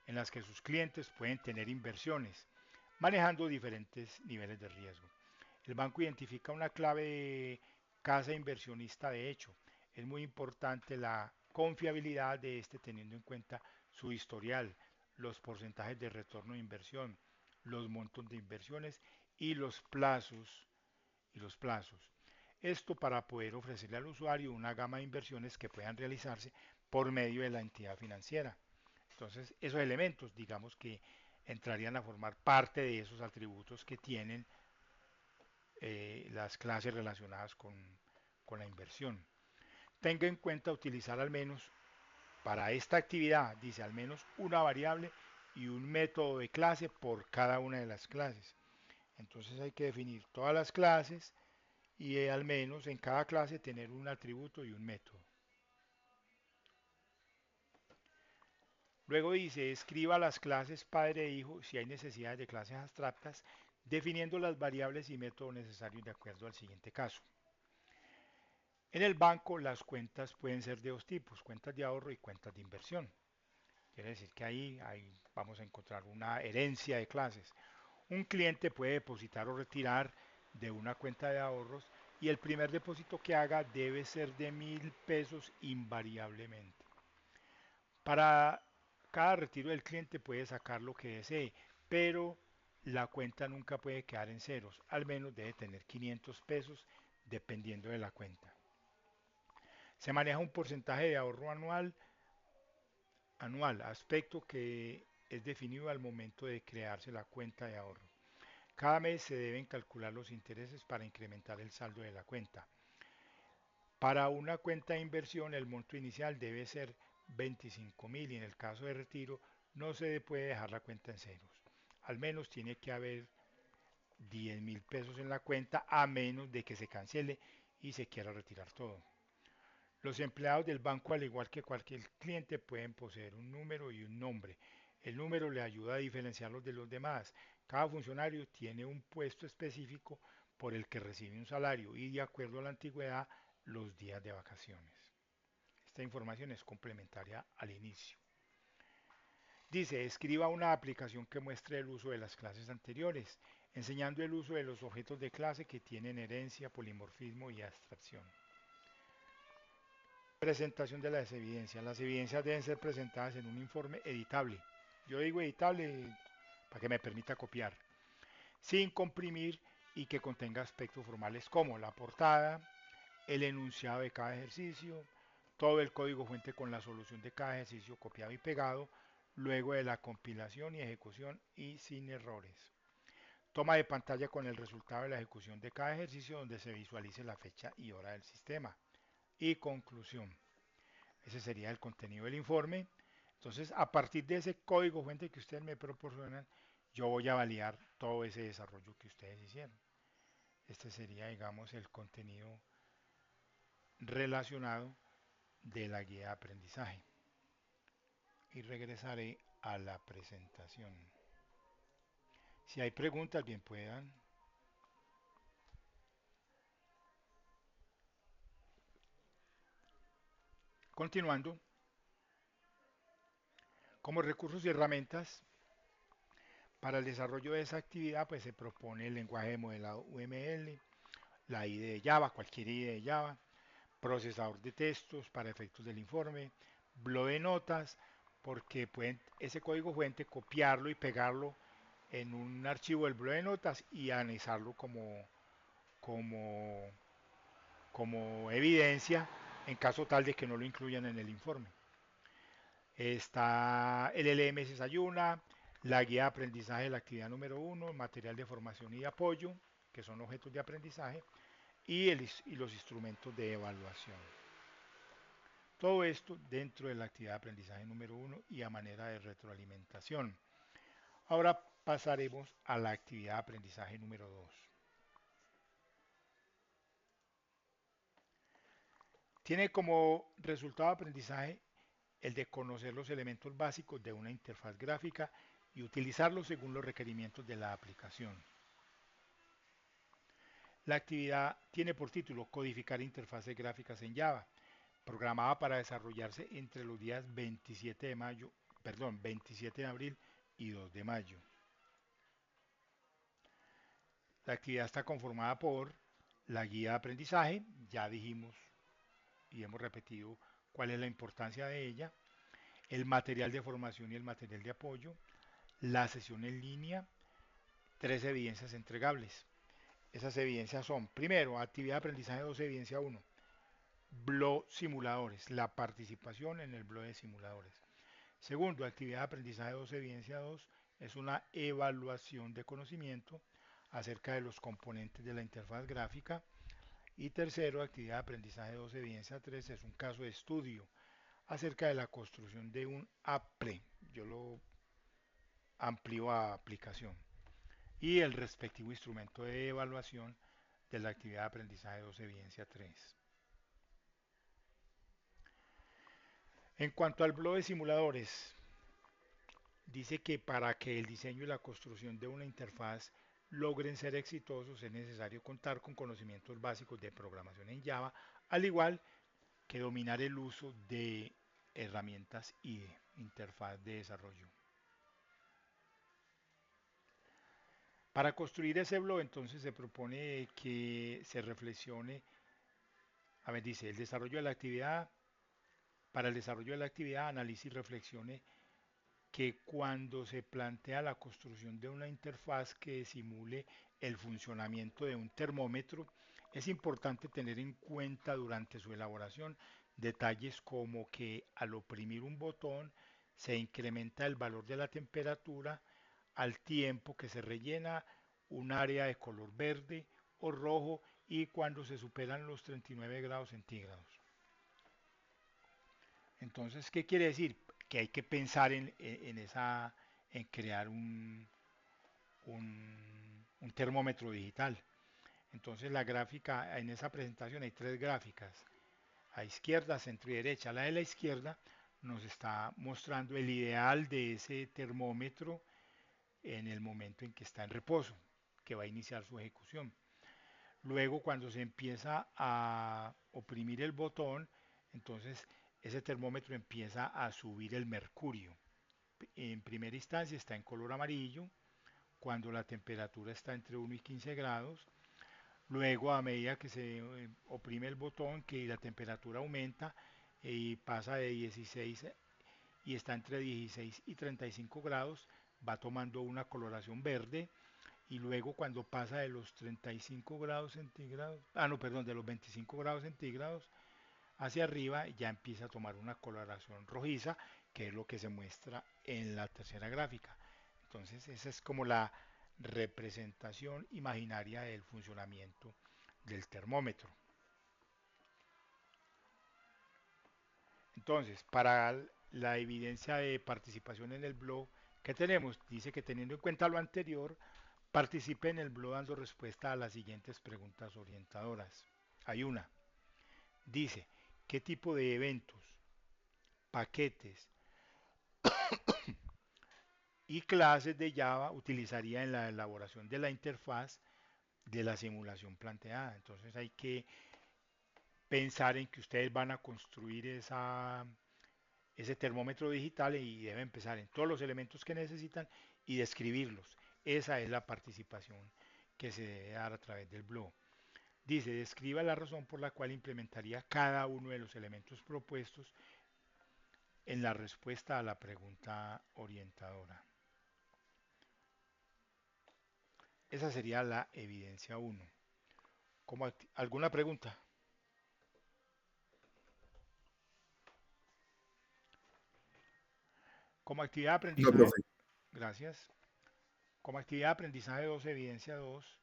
[SPEAKER 1] en las que sus clientes pueden tener inversiones, manejando diferentes niveles de riesgo. El banco identifica una clave de casa inversionista de hecho. Es muy importante la confiabilidad de este teniendo en cuenta su historial, los porcentajes de retorno de inversión, los montos de inversiones y los plazos. Esto para poder ofrecerle al usuario una gama de inversiones que puedan realizarse por medio de la entidad financiera. Entonces, esos elementos, digamos que entrarían a formar parte de esos atributos que tienen las clases relacionadas con la inversión. Tenga en cuenta utilizar al menos para esta actividad, dice al menos una variable y un método de clase por cada una de las clases. Entonces hay que definir todas las clases y al menos en cada clase tener un atributo y un método. Luego dice, escriba las clases padre e hijo si hay necesidades de clases abstractas, definiendo las variables y métodos necesarios de acuerdo al siguiente caso. En el banco las cuentas pueden ser de dos tipos, cuentas de ahorro y cuentas de inversión. Quiere decir que ahí vamos a encontrar una herencia de clases. Un cliente puede depositar o retirar de una cuenta de ahorros y el primer depósito que haga debe ser de 1.000 pesos invariablemente. Para cada retiro del cliente puede sacar lo que desee, pero la cuenta nunca puede quedar en ceros, al menos debe tener 500 pesos dependiendo de la cuenta. Se maneja un porcentaje de ahorro anual, aspecto que es definido al momento de crearse la cuenta de ahorro. Cada mes se deben calcular los intereses para incrementar el saldo de la cuenta. Para una cuenta de inversión el monto inicial debe ser 25.000 y en el caso de retiro no se puede dejar la cuenta en ceros. Al menos tiene que haber 10.000 pesos en la cuenta a menos de que se cancele y se quiera retirar todo. Los empleados del banco, al igual que cualquier cliente, pueden poseer un número y un nombre. El número le ayuda a diferenciarlos de los demás. Cada funcionario tiene un puesto específico por el que recibe un salario y de acuerdo a la antigüedad los días de vacaciones. Esta información es complementaria al inicio. Dice, escriba una aplicación que muestre el uso de las clases anteriores, enseñando el uso de los objetos de clase que tienen herencia, polimorfismo y abstracción. Presentación de las evidencias. Las evidencias deben ser presentadas en un informe editable. Yo digo editable para que me permita copiar, sin comprimir y que contenga aspectos formales como la portada, el enunciado de cada ejercicio, todo el código fuente con la solución de cada ejercicio copiado y pegado, luego de la compilación y ejecución y sin errores. Toma de pantalla con el resultado de la ejecución de cada ejercicio donde se visualice la fecha y hora del sistema. Y conclusión. Ese sería el contenido del informe. Entonces, a partir de ese código fuente que ustedes me proporcionan, yo voy a validar todo ese desarrollo que ustedes hicieron. Este sería, digamos, el contenido relacionado de la guía de aprendizaje. Y regresaré a la presentación. Si hay preguntas, bien puedan. Continuando, como recursos y herramientas para el desarrollo de esa actividad, pues se propone el lenguaje de modelado UML, la IDE de Java, cualquier IDE de Java, procesador de textos para efectos del informe, blog de notas, porque pueden ese código fuente copiarlo y pegarlo en un archivo del blog de notas y anexarlo como, como evidencia en caso tal de que no lo incluyan en el informe. Está el LMS Sayuna, la guía de aprendizaje de la actividad número 1, material de formación y de apoyo, que son objetos de aprendizaje, y los instrumentos de evaluación. Todo esto dentro de la actividad de aprendizaje número 1 y a manera de retroalimentación. Ahora pasaremos a la actividad de aprendizaje número 2. Tiene como resultado de aprendizaje el de conocer los elementos básicos de una interfaz gráfica y utilizarlos según los requerimientos de la aplicación. La actividad tiene por título Codificar interfaces gráficas en Java, programada para desarrollarse entre los días 27 de abril y 2 de mayo. La actividad está conformada por la guía de aprendizaje, ya dijimos y hemos repetido cuál es la importancia de ella, el material de formación y el material de apoyo, la sesión en línea, 3 evidencias entregables. Esas evidencias son, primero, actividad de aprendizaje 2, evidencia 1, blog simuladores, la participación en el blog de simuladores. Segundo, actividad de aprendizaje 2, evidencia 2, es una evaluación de conocimiento acerca de los componentes de la interfaz gráfica. Y tercero, actividad de aprendizaje 2, evidencia 3, es un caso de estudio acerca de la construcción de un APRE. Yo lo amplío a aplicación. Y el respectivo instrumento de evaluación de la actividad de aprendizaje 2, evidencia 3. En cuanto al blog de simuladores, dice que para que el diseño y la construcción de una interfaz logren ser exitosos es necesario contar con conocimientos básicos de programación en Java, al igual que dominar el uso de herramientas y de interfaz de desarrollo. Para construir ese blog entonces se propone que se reflexione, dice, el desarrollo de la actividad, para el desarrollo de la actividad analice y reflexione que cuando se plantea la construcción de una interfaz que simule el funcionamiento de un termómetro, es importante tener en cuenta durante su elaboración detalles como que al oprimir un botón se incrementa el valor de la temperatura al tiempo que se rellena un área de color verde o rojo y cuando se superan los 39 grados centígrados. Entonces, ¿qué quiere decir? Que hay que pensar en crear un termómetro digital. Entonces, la gráfica, en esa presentación hay 3 gráficas, a izquierda, centro y derecha. La de la izquierda nos está mostrando el ideal de ese termómetro en el momento en que está en reposo, que va a iniciar su ejecución. Luego, cuando se empieza a oprimir el botón, entonces ese termómetro empieza a subir el mercurio. En primera instancia está en color amarillo, cuando la temperatura está entre 1 y 15 grados. Luego, a medida que se oprime el botón, que la temperatura aumenta y pasa de 16 y está entre 16 y 35 grados, va tomando una coloración verde y luego cuando pasa de los 35 grados centígrados, no, perdón, de los 25 grados centígrados hacia arriba ya empieza a tomar una coloración rojiza, que es lo que se muestra en la tercera gráfica. Entonces, esa es como la representación imaginaria del funcionamiento del termómetro. Entonces, para la evidencia de participación en el blog que tenemos, dice que teniendo en cuenta lo anterior, participe en el blog dando respuesta a las siguientes preguntas orientadoras. Hay una, dice, ¿qué tipo de eventos, paquetes y clases de Java utilizaría en la elaboración de la interfaz de la simulación planteada? Entonces hay que pensar en que ustedes van a construir ese termómetro digital y deben empezar en todos los elementos que necesitan y describirlos. Esa es la participación que se debe dar a través del blog. Dice, describa la razón por la cual implementaría cada uno de los elementos propuestos en la respuesta a la pregunta orientadora. Esa sería la evidencia 1. ¿Alguna pregunta? Como actividad de
[SPEAKER 3] No,
[SPEAKER 1] aprendizaje,
[SPEAKER 3] profe.
[SPEAKER 1] gracias. Como actividad de aprendizaje 2, evidencia 2,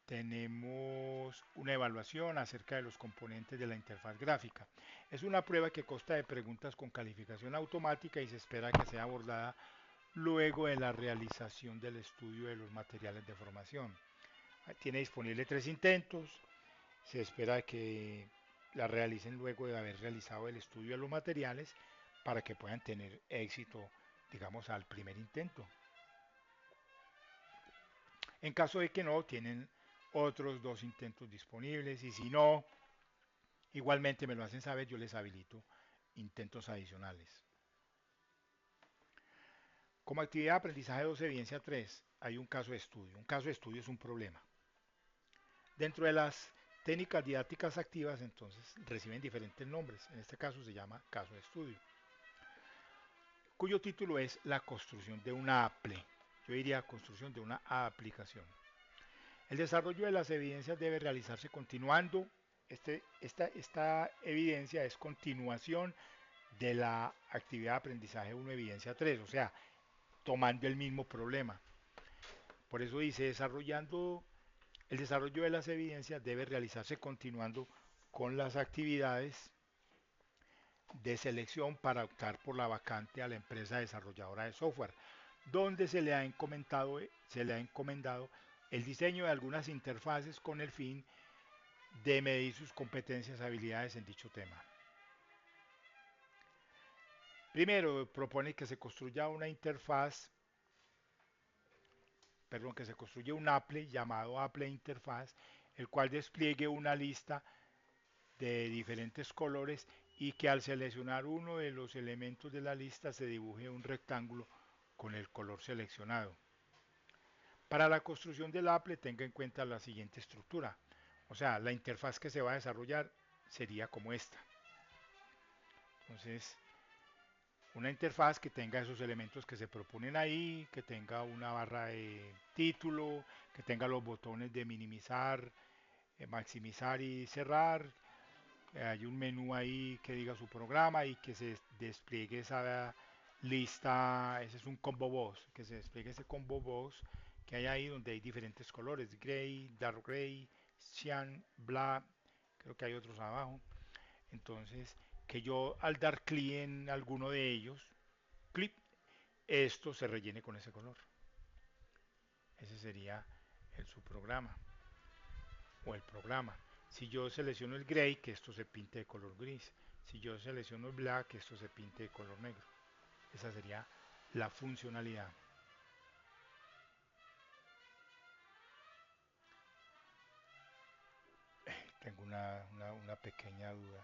[SPEAKER 1] tenemos una evaluación acerca de los componentes de la interfaz gráfica. Es una prueba que consta de preguntas con calificación automática y se espera que sea abordada luego de la realización del estudio de los materiales de formación. Tiene disponible 3 intentos, se espera que la realicen luego de haber realizado el estudio de los materiales para que puedan tener éxito, digamos, al primer intento. En caso de que no, tienen otros 2 intentos disponibles y si no, igualmente me lo hacen saber, yo les habilito intentos adicionales. Como actividad de aprendizaje 2, evidencia 3, hay un caso de estudio. Un caso de estudio es un problema. Dentro de las técnicas didácticas activas, entonces, reciben diferentes nombres. En este caso se llama caso de estudio, cuyo título es la construcción de una APLE. Yo diría construcción de una aplicación. El desarrollo de las evidencias debe realizarse continuando. Esta evidencia es continuación de la actividad de aprendizaje 1, evidencia 3, o sea, tomando el mismo problema. Por eso dice, el desarrollo de las evidencias debe realizarse continuando con las actividades de selección para optar por la vacante a la empresa desarrolladora de software, donde se le ha encomendado el diseño de algunas interfaces con el fin de medir sus competencias y habilidades en dicho tema. Primero, propone que se construya una interfaz, perdón, que se construya un Apple llamado Apple Interfaz, el cual despliegue una lista de diferentes colores y que al seleccionar uno de los elementos de la lista se dibuje un rectángulo con el color seleccionado. Para la construcción del Apple tenga en cuenta la siguiente estructura, o sea, la interfaz que se va a desarrollar sería como esta. Entonces, una interfaz que tenga esos elementos que se proponen ahí, que tenga una barra de título, que tenga los botones de minimizar, maximizar y cerrar. Hay un menú ahí que diga su programa y que se despliegue esa lista, ese es un combo box, que se despliegue ese combo box que hay ahí donde hay diferentes colores, gray, dark gray, cyan, black, creo que hay otros abajo. Entonces, que yo al dar clic en alguno de ellos, clic, esto se rellene con ese color. Ese sería el subprograma o el programa. Si yo selecciono el gray, que esto se pinte de color gris. Si yo selecciono el black, esto se pinte de color negro. Esa sería la funcionalidad. Tengo una pequeña duda.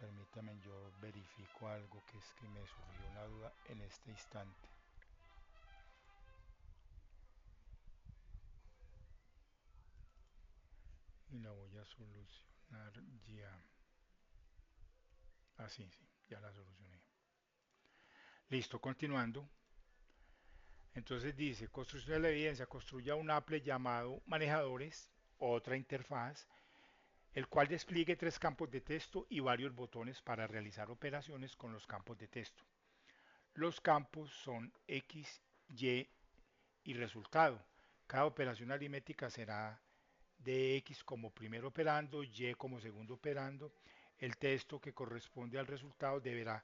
[SPEAKER 1] Permítame, yo verifico algo que es que me surgió una duda en este instante. Y la voy a solucionar ya. Así, sí, ya la solucioné. Listo, continuando. Entonces dice, construcción de la evidencia, construya un Apple llamado manejadores, otra interfaz, el cual despliegue tres campos de texto y varios botones para realizar operaciones con los campos de texto. Los campos son X, Y y resultado. Cada operación aritmética será de X como primer operando, Y como segundo operando. El texto que corresponde al resultado deberá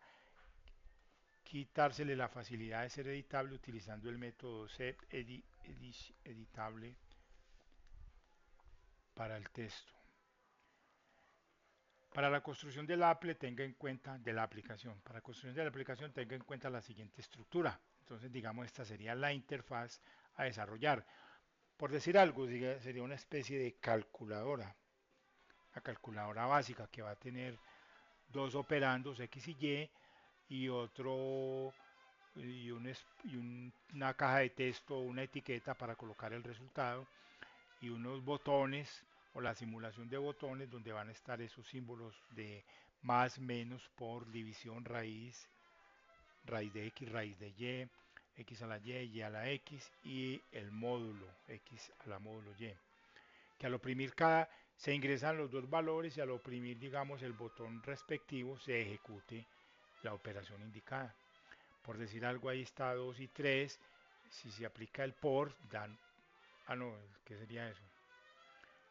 [SPEAKER 1] quitársele la facilidad de ser editable utilizando el método setEditable para el texto. Para la construcción del Apple tenga en cuenta de la aplicación. Para la construcción de la aplicación tenga en cuenta la siguiente estructura. Entonces, digamos, esta sería la interfaz a desarrollar. Por decir algo, sería una especie de calculadora. La calculadora básica que va a tener dos operandos X y Y y otro una caja de texto o una etiqueta para colocar el resultado y unos botones o la simulación de botones donde van a estar esos símbolos de más, menos, por, división, raíz, raíz de X, raíz de Y, X a la Y a la X y el módulo X a la módulo Y. Que al oprimir cada se ingresan los dos valores y al oprimir digamos el botón respectivo se ejecute la operación indicada. Por decir algo, ahí está 2 y 3. Si se aplica el por, dan. Ah, no, ¿qué sería eso?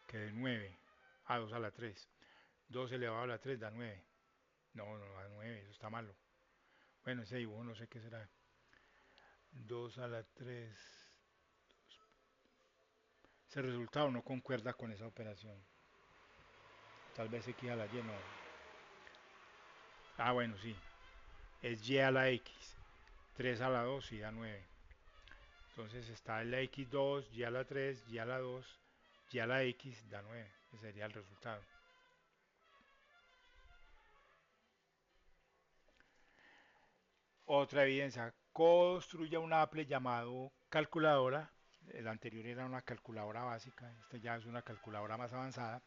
[SPEAKER 1] Que de 9 a 2 a la 3. 2 elevado a la 3 da 9. No, no da 9, eso está malo. Bueno, ese dibujo no sé qué será. 2 a la 3. Ese resultado no concuerda con esa operación. Tal vez X a la Y no. Ah, bueno, sí. Es Y a la X. 3 a la 2 y da 9. Entonces está la X2, Y a la 3, Y a la 2, Y a la X da 9. Ese sería el resultado. Otra evidencia, construya un Apple llamado calculadora. El anterior era una calculadora básica, esta ya es una calculadora más avanzada,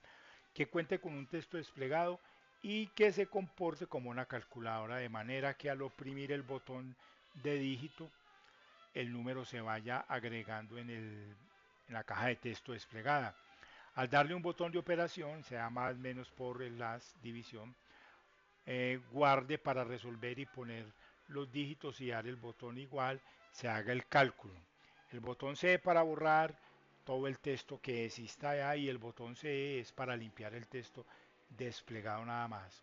[SPEAKER 1] que cuente con un texto desplegado y que se comporte como una calculadora de manera que al oprimir el botón de dígito el número se vaya agregando en la caja de texto desplegada. Al darle un botón de operación, sea más o menos por las división, guarde para resolver y poner los dígitos y dar el botón igual, se haga el cálculo. El botón C para borrar todo el texto que exista allá y el botón C es para limpiar el texto desplegado nada más.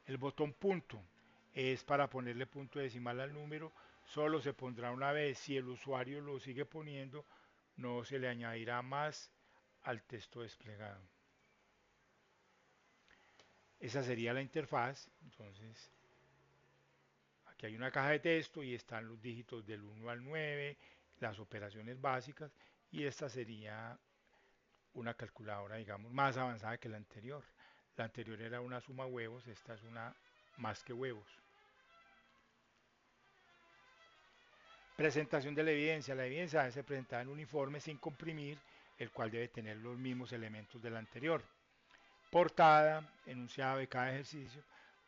[SPEAKER 1] El botón punto es para ponerle punto decimal al número, solo se pondrá una vez. Si el usuario lo sigue poniendo, no se le añadirá más al texto desplegado. Esa sería la interfaz. Entonces, aquí hay una caja de texto y están los dígitos del 1 al 9, las operaciones básicas, y esta sería una calculadora, digamos, más avanzada que la anterior. La anterior era una suma huevos, esta es una más que huevos. Presentación de la evidencia. La evidencia debe ser presentada en un informe sin comprimir, el cual debe tener los mismos elementos del anterior. Portada, enunciado de cada ejercicio,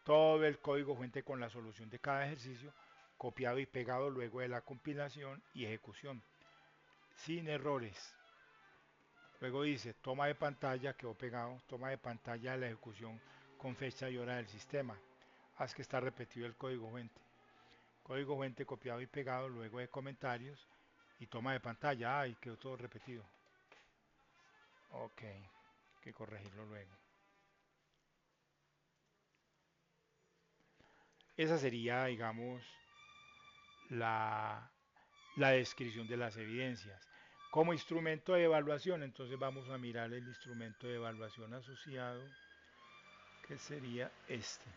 [SPEAKER 1] todo el código fuente con la solución de cada ejercicio, copiado y pegado luego de la compilación y ejecución, sin errores. Luego dice, toma de pantalla, quedó pegado, toma de pantalla de la ejecución con fecha y hora del sistema. Haz que está repetido el código fuente. Código fuente copiado y pegado luego de comentarios y toma de pantalla. Ay, quedó todo repetido. Ok, hay que corregirlo luego. Esa sería, digamos, la, la descripción de las evidencias. Como instrumento de evaluación, entonces vamos a mirar el instrumento de evaluación asociado. que sería este.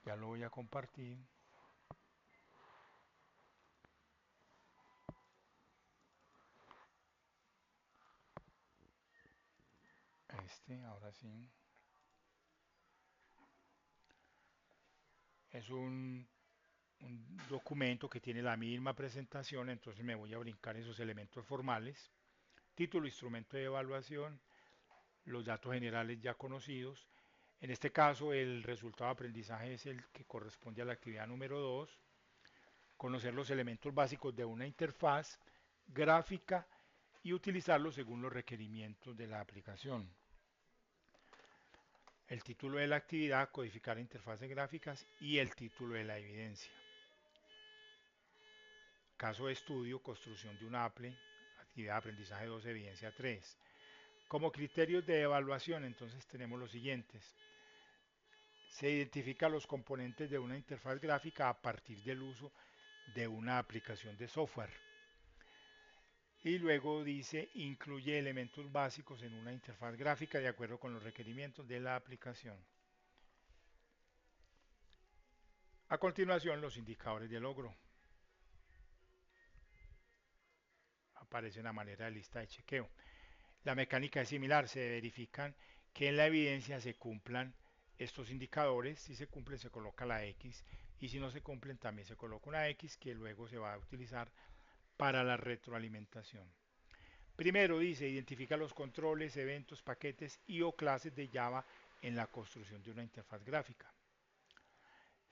[SPEAKER 1] Ya lo voy a compartir. Ahora sí. Es un documento que tiene la misma presentación, entonces me voy a brincar esos elementos formales. Título, instrumento de evaluación, los datos generales ya conocidos. En este caso, el resultado de aprendizaje es el que corresponde a la actividad número 2. Conocer los elementos básicos de una interfaz gráfica y utilizarlos según los requerimientos de la aplicación. El título de la actividad, codificar interfaces gráficas y el título de la evidencia. Caso de estudio, construcción de un Apple, actividad de aprendizaje 2, evidencia 3. Como criterios de evaluación, entonces tenemos los siguientes. Se identifican los componentes de una interfaz gráfica a partir del uso de una aplicación de software. Y luego dice, incluye elementos básicos en una interfaz gráfica de acuerdo con los requerimientos de la aplicación. A continuación, los indicadores de logro. Aparecen a manera de lista de chequeo. La mecánica es similar, se verifican que en la evidencia se cumplan estos indicadores. Si se cumplen, se coloca la X, y si no se cumplen, también se coloca una X que luego se va a utilizar para la retroalimentación. Primero dice, identifica los controles, eventos, paquetes y o clases de Java en la construcción de una interfaz gráfica.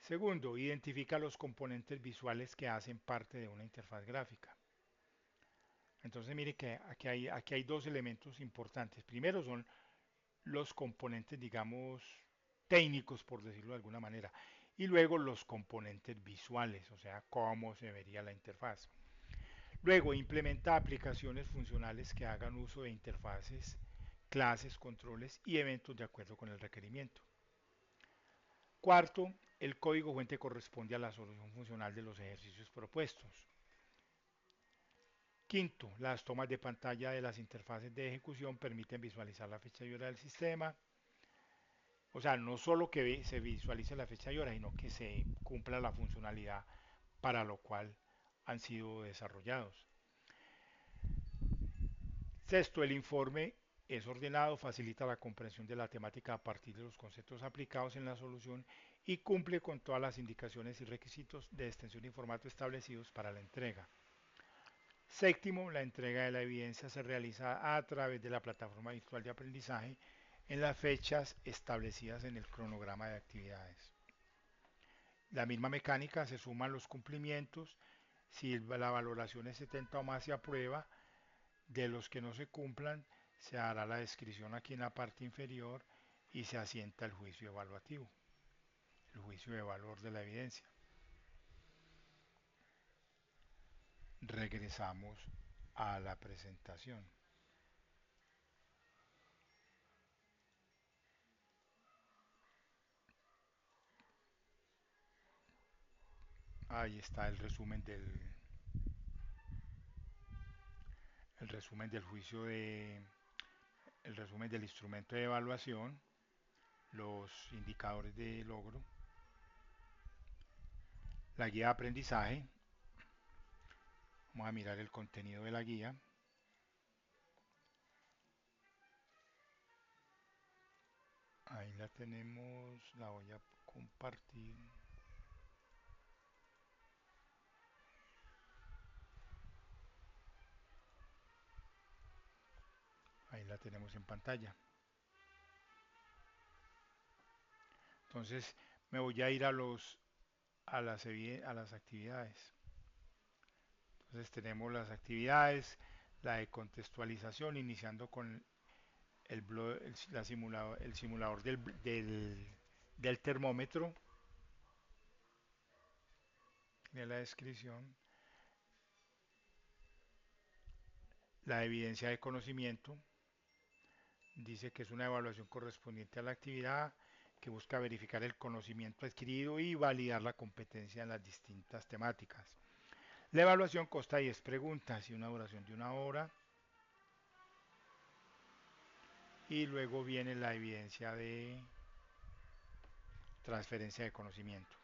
[SPEAKER 1] Segundo, identifica los componentes visuales que hacen parte de una interfaz gráfica. Entonces mire que aquí hay dos elementos importantes. Primero son los componentes, digamos, técnicos, por decirlo de alguna manera, y luego los componentes visuales, o sea, cómo se vería la interfaz. Luego, implementa aplicaciones funcionales que hagan uso de interfaces, clases, controles y eventos de acuerdo con el requerimiento. Cuarto, el código fuente corresponde a la solución funcional de los ejercicios propuestos. Quinto, las tomas de pantalla de las interfaces de ejecución permiten visualizar la fecha y hora del sistema. O sea, no solo que se visualice la fecha y hora, sino que se cumpla la funcionalidad para lo cual han sido desarrollados. Sexto, el informe es ordenado, facilita la comprensión de la temática a partir de los conceptos aplicados en la solución y cumple con todas las indicaciones y requisitos de extensión y formato establecidos para la entrega. Séptimo, la entrega de la evidencia se realiza a través de la plataforma virtual de aprendizaje en las fechas establecidas en el cronograma de actividades. La misma mecánica, se suman los cumplimientos, si la valoración es 70 o más se aprueba, de los que no se cumplan se hará la descripción aquí en la parte inferior y se asienta el juicio evaluativo, el juicio de valor de la evidencia. Regresamos a la presentación. Ahí está el resumen del juicio el resumen del instrumento de evaluación, los indicadores de logro, la guía de aprendizaje. Vamos a mirar el contenido de la guía. Ahí la tenemos, la voy a compartir. Ahí la tenemos en pantalla. Entonces me voy a ir a las actividades. Entonces tenemos las actividades, la de contextualización, iniciando con el simulador del termómetro, de la descripción, la evidencia de conocimiento, dice que es una evaluación correspondiente a la actividad que busca verificar el conocimiento adquirido y validar la competencia en las distintas temáticas. La evaluación consta de 10 preguntas y una duración de 1 hora. Y luego viene la evidencia de transferencia de conocimiento.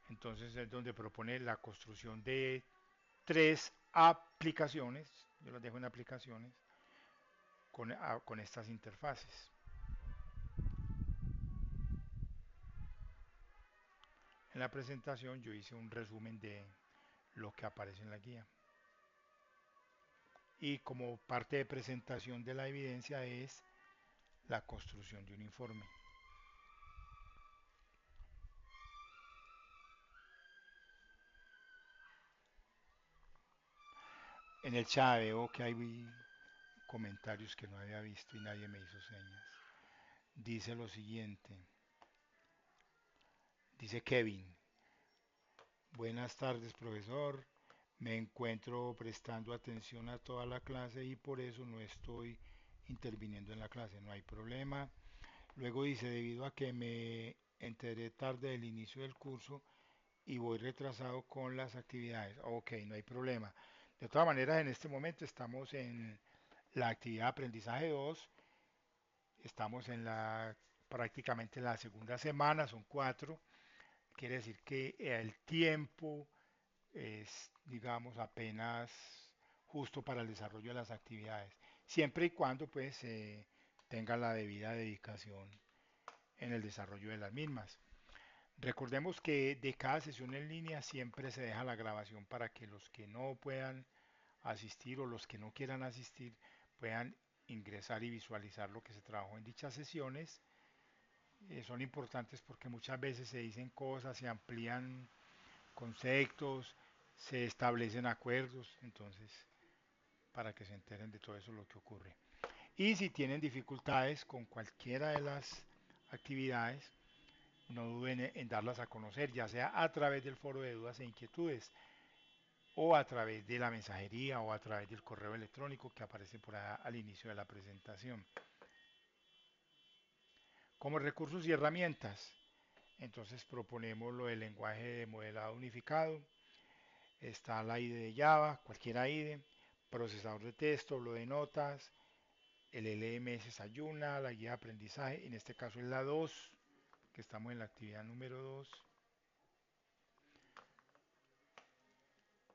[SPEAKER 1] Entonces es donde propone la construcción de 3 aplicaciones, yo las dejo en aplicaciones, con estas interfaces. En la presentación yo hice un resumen de lo que aparece en la guía. Y como parte de presentación de la evidencia es la construcción de un informe. En el chat veo que hay comentarios que no había visto y nadie me hizo señas. Dice lo siguiente, dice Kevin: buenas tardes, profesor. Me encuentro prestando atención a toda la clase y por eso no estoy interviniendo en la clase. No hay problema. Luego dice: debido a que me enteré tarde del inicio del curso y voy retrasado con las actividades. Ok, no hay problema. De todas maneras, en este momento estamos en la actividad de aprendizaje 2. Estamos en prácticamente en la segunda semana, son 4. Quiere decir que el tiempo es, digamos, apenas justo para el desarrollo de las actividades, siempre y cuando pues tenga la debida dedicación en el desarrollo de las mismas. Recordemos que de cada sesión en línea siempre se deja la grabación para que los que no puedan asistir o los que no quieran asistir puedan ingresar y visualizar lo que se trabajó en dichas sesiones. Son importantes porque muchas veces se dicen cosas, se amplían conceptos, se establecen acuerdos, entonces para que se enteren de todo eso lo que ocurre. Y si tienen dificultades con cualquiera de las actividades, no duden en darlas a conocer, ya sea a través del foro de dudas e inquietudes o a través de la mensajería o a través del correo electrónico que aparece por ahí al inicio de la presentación. Como recursos y herramientas, entonces proponemos lo del lenguaje de modelado unificado. Está la IDE de Java, cualquier IDE, procesador de texto, lo de notas, el LMS Sayuna, la guía de aprendizaje, en este caso es la 2, que estamos en la actividad número 2.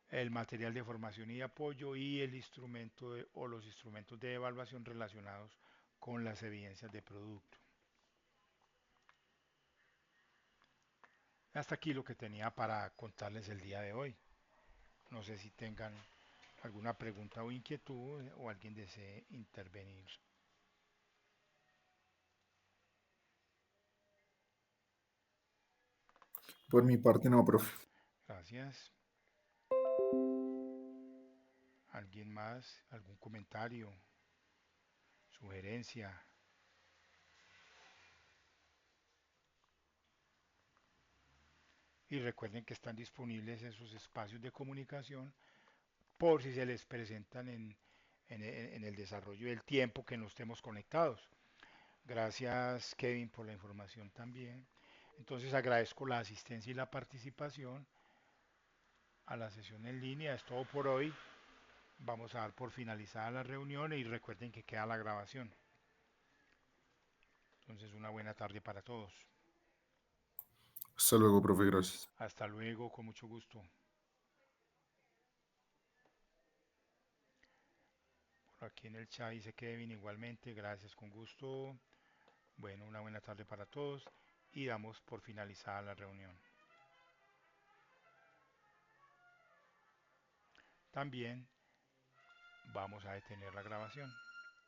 [SPEAKER 1] El material de formación y apoyo y el instrumento o los instrumentos de evaluación relacionados con las evidencias de producto. Hasta aquí lo que tenía para contarles el día de hoy. No sé si tengan alguna pregunta o inquietud o alguien desee intervenir.
[SPEAKER 3] Por mi parte no, profe.
[SPEAKER 1] Gracias. ¿Alguien más? ¿Algún comentario? ¿Sugerencia? Y recuerden que están disponibles esos espacios de comunicación por si se les presentan en el desarrollo del tiempo que no estemos conectados. Gracias, Kevin, por la información también. Entonces agradezco la asistencia y la participación a la sesión en línea. Es todo por hoy. Vamos a dar por finalizada la reunión y recuerden que queda la grabación. Entonces, una buena tarde para todos.
[SPEAKER 3] Hasta luego, profe, gracias.
[SPEAKER 1] Hasta luego, con mucho gusto. Por aquí en el chat dice Kevin igualmente, gracias, con gusto. Bueno, una buena tarde para todos y damos por finalizada la reunión. También vamos a detener la grabación.